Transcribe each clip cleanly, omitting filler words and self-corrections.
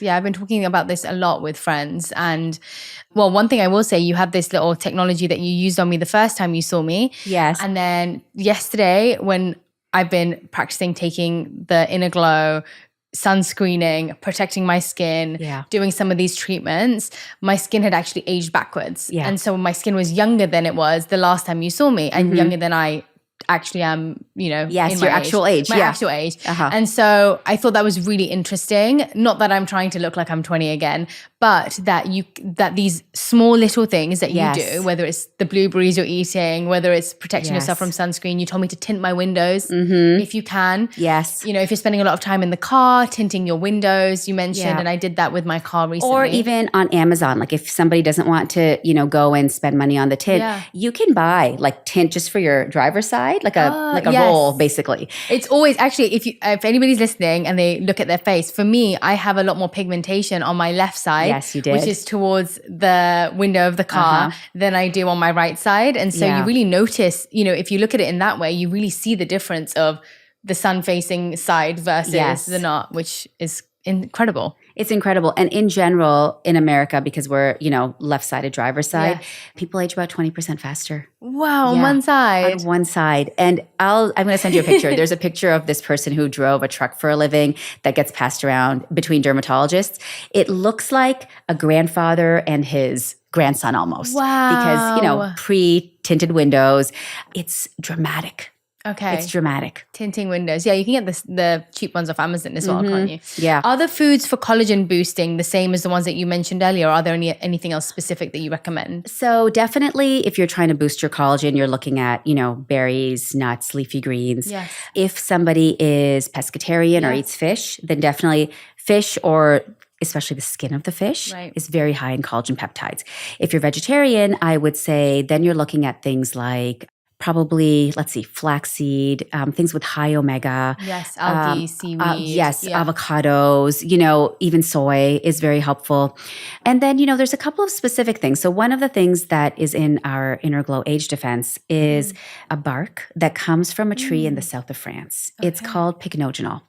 Yeah, I've been talking about this a lot with friends. And well, one thing I will say, you have this little technology that you used on me the first time you saw me. Yes. And then yesterday when I've been practicing taking the Inner Glow, sunscreening, protecting my skin, doing some of these treatments, my skin had actually aged backwards. Yeah. And so my skin was younger than it was the last time you saw me, and younger than I actually am, Yes, in your my actual age. My actual age. And so I thought that was really interesting. Not that I'm trying to look like I'm 20 again, but that these small little things that you do, whether it's the blueberries you're eating, whether it's protecting yourself from sunscreen. You told me to tint my windows if you can. Yes. If you're spending a lot of time in the car, tinting your windows, you mentioned, and I did that with my car recently. Or even on Amazon, like if somebody doesn't want to, go and spend money on the tint, you can buy like tint just for your driver's side. Like a roll, basically. It's always actually, if anybody's listening and they look at their face, for me, I have a lot more pigmentation on my left side. Yes, you did. Which is towards the window of the car than I do on my right side. And so you really notice, if you look at it in that way, you really see the difference of the sun-facing side versus the not, which is incredible. It's incredible. And in general, in America, because we're, left-sided driver's side, people age about 20% faster. Wow, on one side. On one side. And I'm going to send you a picture. There's a picture of this person who drove a truck for a living that gets passed around between dermatologists. It looks like a grandfather and his grandson almost. Wow. Because, pre-tinted windows, it's dramatic. Okay. It's dramatic. Tinting windows. Yeah, you can get the cheap ones off Amazon as well, can't you? Yeah. Are the foods for collagen boosting the same as the ones that you mentioned earlier? Or are there anything else specific that you recommend? So definitely if you're trying to boost your collagen, you're looking at, berries, nuts, leafy greens. Yes. If somebody is pescatarian or eats fish, then definitely fish, or especially the skin of the fish, is very high in collagen peptides. If you're vegetarian, I would say then you're looking at things like probably, flaxseed, things with high omega. Yes, algae, seaweed. Avocados, even soy is very helpful. And then, there's a couple of specific things. So one of the things that is in our Inner Glow Age Defense is a bark that comes from a tree in the south of France. Okay. It's called pycnogenol.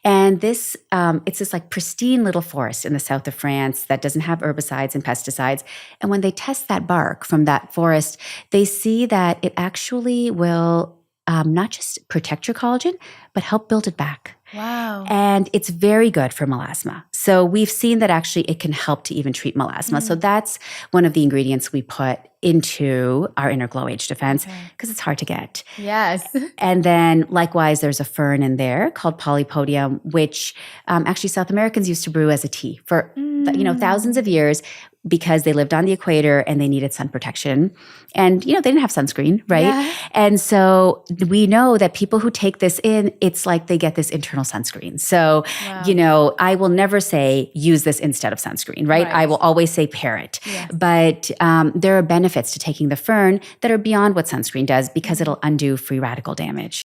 And this, it's this pristine little forest in the south of France that doesn't have herbicides and pesticides. And when they test that bark from that forest, they see that it actually will not just protect your collagen, but help build it back. Wow. And it's very good for melasma. So we've seen that actually it can help to even treat melasma. So that's one of the ingredients we put into our Inner Glow Age Defense because it's hard to get. Yes. And then likewise, there's a fern in there called polypodium, which actually South Americans used to brew as a tea for thousands of years because they lived on the equator and they needed sun protection. And, they didn't have sunscreen, right? Yeah. And so we know that people who take this in, it's like they get this internal sunscreen. So, I will never say use this instead of sunscreen, right? I will always say pair it. Yes. But there are benefits to taking the fern that are beyond what sunscreen does because it'll undo free radical damage.